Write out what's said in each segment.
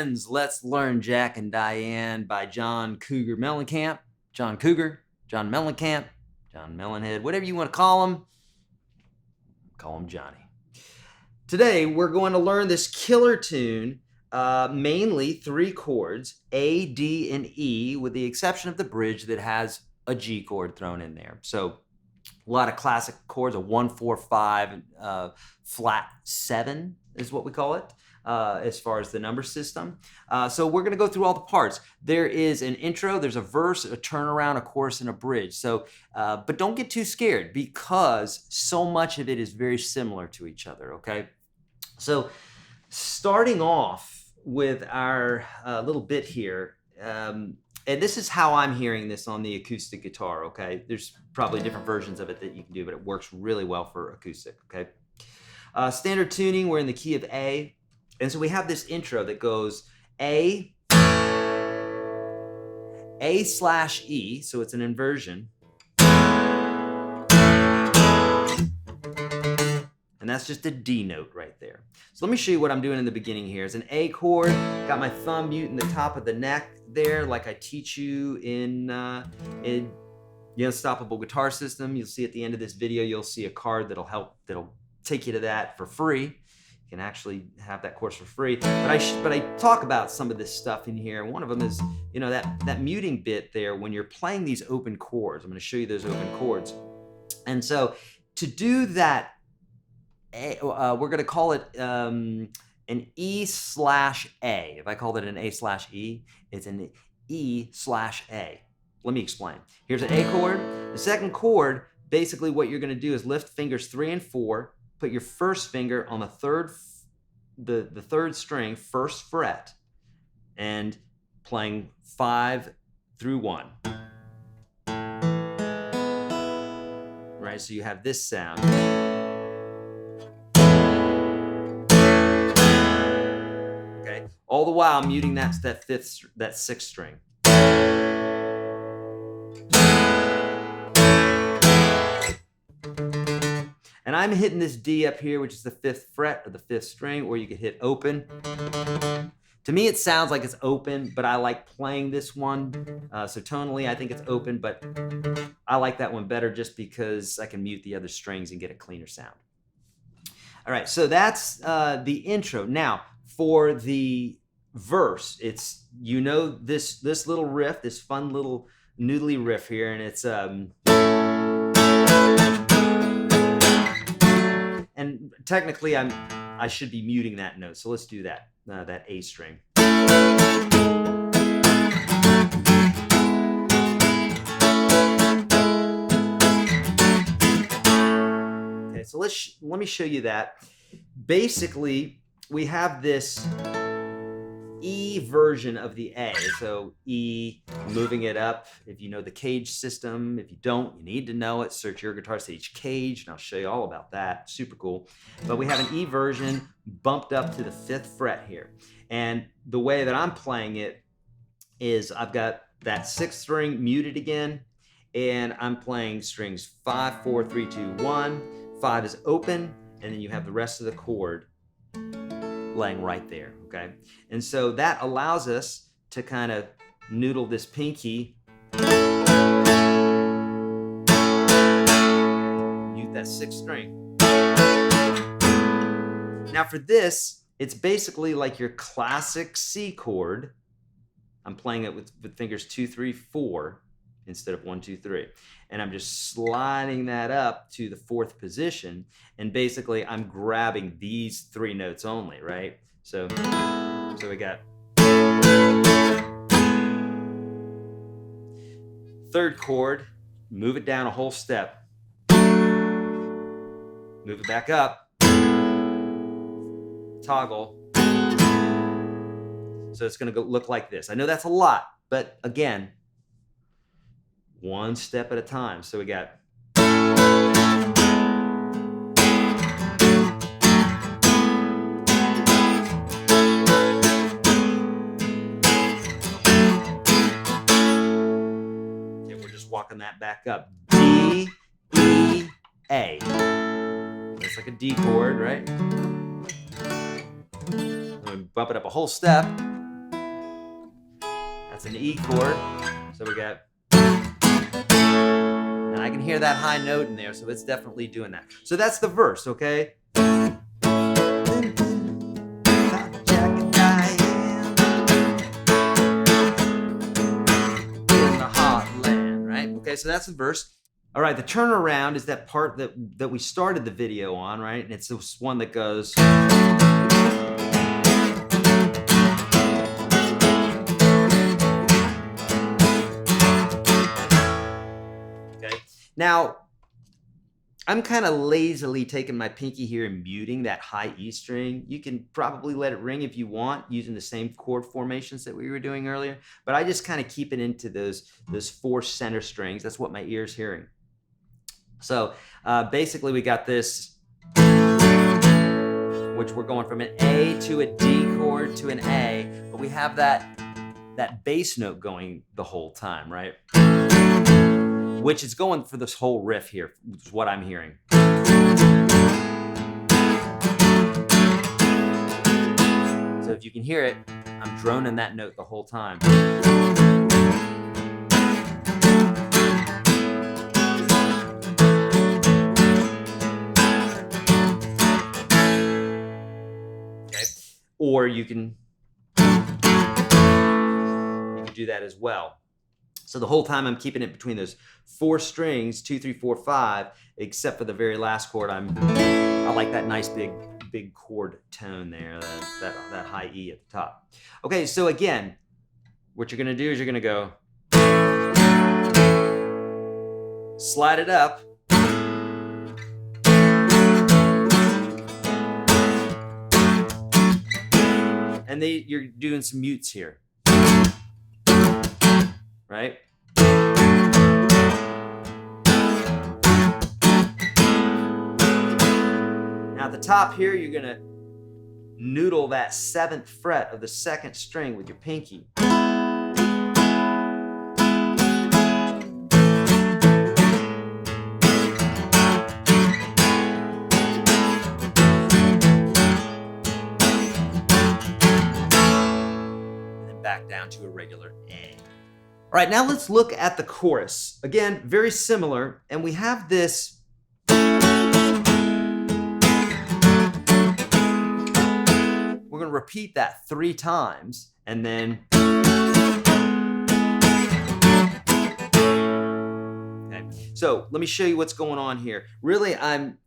friends, let's learn Jack and Diane by John Cougar Mellencamp. John Cougar, John Mellencamp, John Mellenhead, whatever you want to call him Johnny. Today, we're going to learn this killer tune, mainly 3 chords, A, D, and E, with the exception of the bridge that has a G chord thrown in there. So a lot of classic chords, a 1, 4, 5, flat 7 is what we call it, as far as the number system. So we're going to go through all the parts. There is an intro, there's a verse, a turnaround, a chorus, and a bridge. So, but don't get too scared because so much of it is very similar to each other, okay? So starting off with our little bit here, and this is how I'm hearing this on the acoustic guitar, okay? There's probably different versions of it that you can do, but it works really well for acoustic, okay? Standard tuning, we're in the key of A. And so we have this intro that goes A slash E, so it's an inversion. And that's just a D note right there. So let me show you what I'm doing in the beginning here. It's an A chord, got my thumb muting the top of the neck there like I teach you in the Unstoppable Guitar System. You'll see at the end of this video, you'll see a card that'll take you to that for free. You can actually have that course for free. But I talk about some of this stuff in here. One of them is, that muting bit there when you're playing these open chords. I'm going to show you those open chords. And so to do that, we're going to call it an E slash A. If I called it an A slash E, it's an E slash A. Let me explain. Here's an A chord. The second chord, basically what you're going to do is lift fingers 3 and 4, put your first finger on the third string, first fret, and playing 5 through 1. Right, so you have this sound. Okay, all the while muting that 6th string. And I'm hitting this D up here, which is the 5th fret of the 5th string, or you could hit open. To me, it sounds like it's open, but I like playing this one. So tonally, I think it's open, but I like that one better just because I can mute the other strings and get a cleaner sound. All right, so that's the intro. Now, for the verse, it's, this little riff, this fun little noodly riff here, and it's... And technically, I should be muting that note. So let's do that, that A string. Okay, so let me show you that. Basically, we have this E version of the A. So E, moving it up. If you know the cage system, if you don't, you need to know it. Search YourGuitarSage cage, and I'll show you all about that. Super cool. But we have an E version bumped up to the 5th fret here. And the way that I'm playing it is I've got that 6th string muted again, and I'm playing strings 5, 4, 3, 2, 1. 5 is open, and then you have the rest of the chord laying right there, okay? And so that allows us to kind of noodle this pinky, mute that 6th string. Now for this, it's basically like your classic C chord. I'm playing it with fingers 2, 3, 4 instead of 1, 2, 3. And I'm just sliding that up to the 4th position. And basically I'm grabbing these 3 notes only, right? So we got 3rd chord, move it down a whole step. Move it back up. Toggle. So it's going to look like this. I know that's a lot, but again, one step at a time. So we got walking that back up. D, E, A. That's like a D chord, right? I'm going to bump it up a whole step. That's an E chord. So we got, and I can hear that high note in there, so it's definitely doing that. So that's the verse, okay? Okay, so that's the verse. All right, the turnaround is that part that we started the video on, right? And it's this one that goes. Okay, now I'm kind of lazily taking my pinky here and muting that high E string. You can probably let it ring if you want using the same chord formations that we were doing earlier, but I just kind of keep it into those 4 center strings. That's what my ear's hearing. So basically we got this, which we're going from an A to a D chord to an A, but we have that bass note going the whole time, right? Which is going for this whole riff here, which is what I'm hearing. So if you can hear it, I'm droning that note the whole time. Okay. Or you can do that as well. So the whole time I'm keeping it between those 4 strings, 2, 3, 4, 5, except for the very last chord. I like that nice big chord tone there, that high E at the top. Okay, so again, what you're gonna do is you're gonna go slide it up. And you're doing some mutes here. Right? Now at the top here, you're gonna noodle that 7th fret of the 2nd string with your pinky. And then back down to a regular A. All right, now let's look at the chorus. Again, very similar, and we have this. We're gonna repeat that 3 times, and then. Okay, so let me show you what's going on here. Really, I'm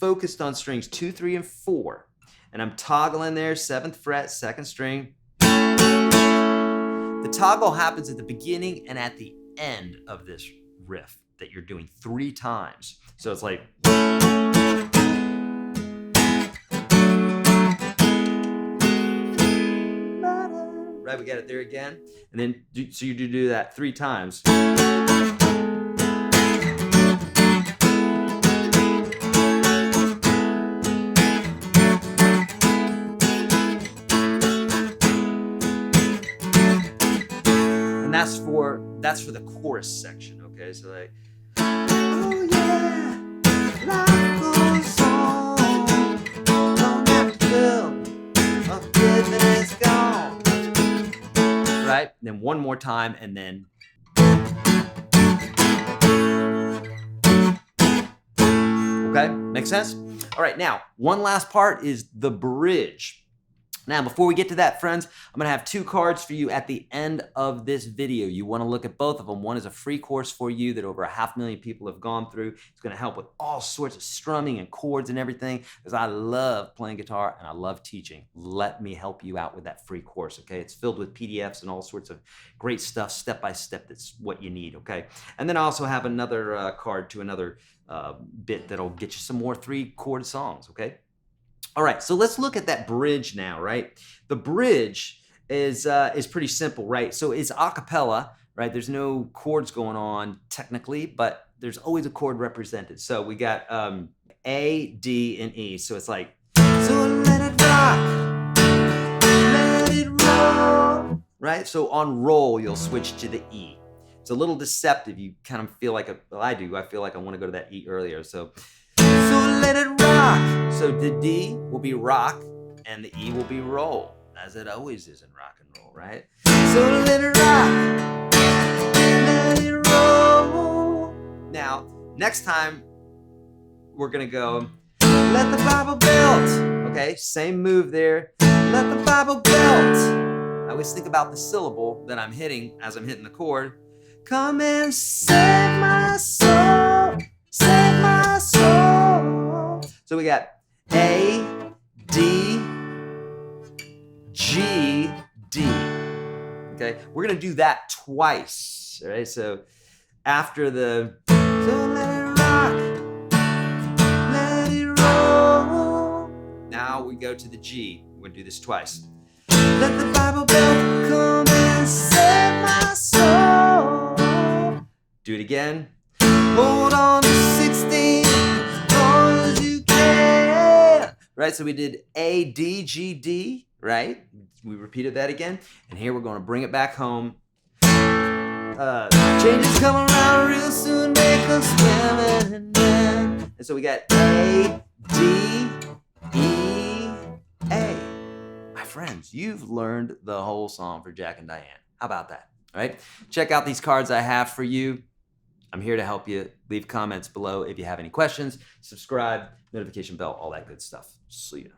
focused on strings 2, 3, and 4, and I'm toggling there, 7th fret, 2nd string. The toggle happens at the beginning and at the end of this riff that you're doing 3 times. So it's like. Right, we got it there again. And then, so you do that 3 times. That's for the chorus section, okay? So like, oh yeah, life goes on, don't have to feel a that it's gone. Right? And then one more time, and then. Okay, makes sense? All right, now, one last part is the bridge. Now, before we get to that, friends, I'm gonna have 2 cards for you at the end of this video. You wanna look at both of them. One is a free course for you that over 500,000 people have gone through. It's gonna help with all sorts of strumming and chords and everything, because I love playing guitar and I love teaching. Let me help you out with that free course, okay? It's filled with PDFs and all sorts of great stuff, step-by-step, that's what you need, okay? And then I also have another card to another bit that'll get you some more 3-chord songs, okay? All right, so let's look at that bridge now, right? The bridge is pretty simple, right? So it's a cappella, right? There's no chords going on technically, but there's always a chord represented. So we got A, D, and E. So it's like, so let it rock, let it roll, right? So on roll, you'll switch to the E. It's a little deceptive. You kind of feel like, well, I do. I feel like I want to go to that E earlier. So let it rock. So the D will be rock and the E will be roll, as it always is in rock and roll, right? So let it rock, let it roll. Now, next time, we're gonna go, let the Bible belt. Okay, same move there. Let the Bible belt. I always think about the syllable that I'm hitting as I'm hitting the chord. Come and save my soul, save my soul. So we got A, D, G, D. Okay, we're gonna do that twice. All right, so after the, so let it rock, let it roll. Now we go to the G. We're gonna do this twice. Let the Bible belt come and save my soul. Do it again. Hold on to 16 as long as you can. Right, so we did A, D, G, D, right? We repeated that again. And here we're going to bring it back home. Changes come around real soon, make us swimming. And so we got A, D, E, A. My friends, you've learned the whole song for Jack and Diane. How about that? All right, check out these cards I have for you. I'm here to help you. Leave comments below if you have any questions. Subscribe, notification bell, all that good stuff. See ya.